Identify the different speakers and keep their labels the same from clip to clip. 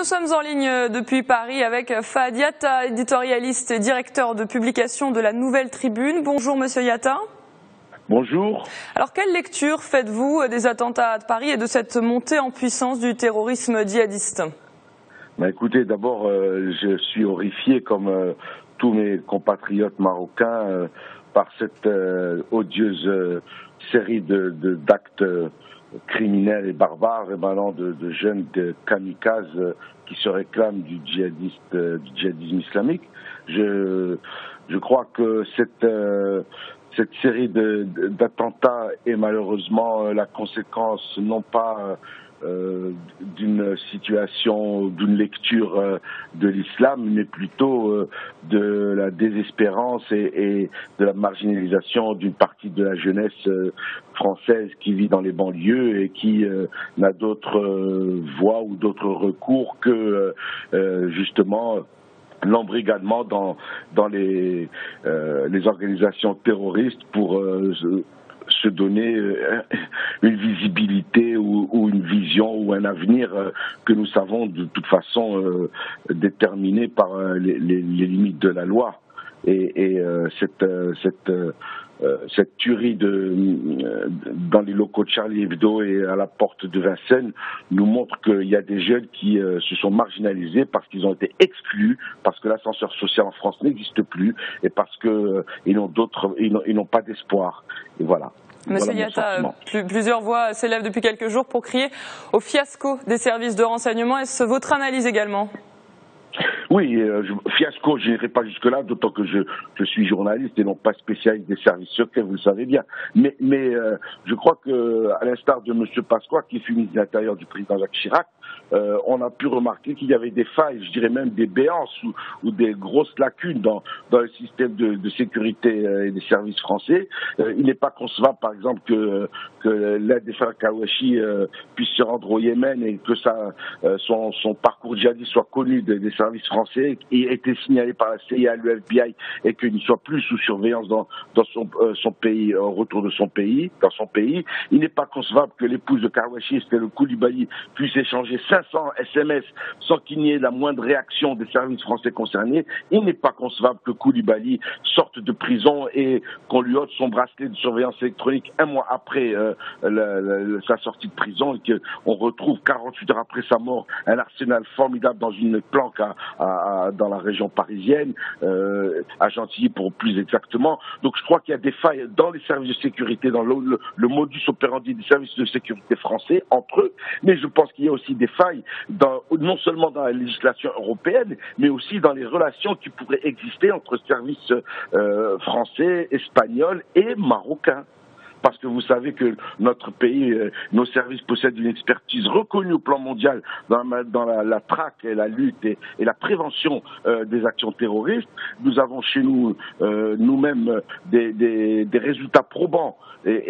Speaker 1: Nous sommes en ligne depuis Paris avec Fahad Yatta, éditorialiste et directeur de publication de la Nouvelle Tribune. Bonjour Monsieur Yatta.
Speaker 2: Bonjour.
Speaker 1: Alors quelle lecture faites-vous des attentats de Paris et de cette montée en puissance du terrorisme djihadiste?
Speaker 2: Écoutez, d'abord, je suis horrifié comme tous mes compatriotes marocains par cette odieuse série d'actes criminels et barbares émanant de jeunes kamikazes qui se réclament du djihadisme islamique. Je crois que cette série d'attentats est malheureusement la conséquence non pas d'une situation, d'une lecture de l'islam, mais plutôt de la désespérance et de la marginalisation d'une partie de la jeunesse française qui vit dans les banlieues et qui n'a d'autre voie ou d'autre recours que justement l'embrigadement dans les organisations terroristes pour se donner une visibilité ou une vision ou un avenir que nous savons de toute façon déterminé par les limites de la loi. Et cette tuerie dans les locaux de Charlie Hebdo et à la porte de Vincennes nous montre qu'il y a des jeunes qui se sont marginalisés parce qu'ils ont été exclus, parce que l'ascenseur social en France n'existe plus et parce qu'ils n'ont pas d'espoir. Et voilà.
Speaker 1: Monsieur Yatta, plusieurs voix s'élèvent depuis quelques jours pour crier au fiasco des services de renseignement. Est-ce votre analyse également ?
Speaker 2: Oui, fiasco, je n'irai pas jusque-là, d'autant que je suis journaliste et non pas spécialiste des services secrets, vous le savez bien. Mais je crois que, à l'instar de M. Pasqua, qui fut ministre de l'Intérieur du président Jacques Chirac, on a pu remarquer qu'il y avait des failles, je dirais même des béances ou des grosses lacunes dans le système de sécurité et des services français. Il n'est pas concevable, par exemple, que l'aide des frères Kawashi puisse se rendre au Yémen et que son parcours djihadiste soit connu des services français et ait été signalé par la CIA, le FBI et qu'il ne soit plus sous surveillance dans son pays, au retour de son pays, dans son pays. Il n'est pas concevable que l'épouse de Kawashi, Estelle Koulibaly, puisse échanger 500 SMS sans qu'il n'y ait la moindre réaction des services français concernés. Il n'est pas concevable que Koulibaly sorte de prison et qu'on lui ôte son bracelet de surveillance électronique un mois après sa sortie de prison et qu'on retrouve 48 heures après sa mort un arsenal formidable dans une planque dans la région parisienne, à Gentilly pour plus exactement. Donc je crois qu'il y a des failles dans les services de sécurité, dans le modus operandi des services de sécurité français entre eux, mais je pense qu'il y a aussi des failles non seulement dans la législation européenne, mais aussi dans les relations qui pourraient exister entre services français, espagnols et marocains. Parce que vous savez que notre pays, nos services possèdent une expertise reconnue au plan mondial dans la traque et la lutte et la prévention des actions terroristes. Nous avons chez nous nous-mêmes des résultats probants et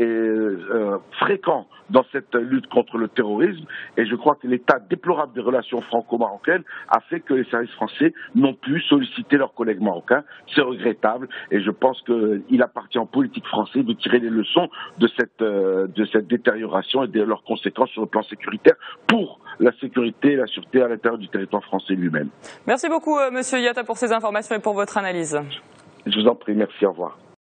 Speaker 2: fréquents dans cette lutte contre le terrorisme. Et je crois que l'état déplorable des relations franco-marocaines a fait que les services français n'ont pu solliciter leurs collègues marocains. C'est regrettable et je pense qu'il appartient aux politiques français de tirer les leçons de cette détérioration et de leurs conséquences sur le plan sécuritaire pour la sécurité et la sûreté à l'intérieur du territoire français lui-même.
Speaker 1: Merci beaucoup Monsieur Yatta pour ces informations et pour votre analyse.
Speaker 2: Je vous en prie, merci, au revoir.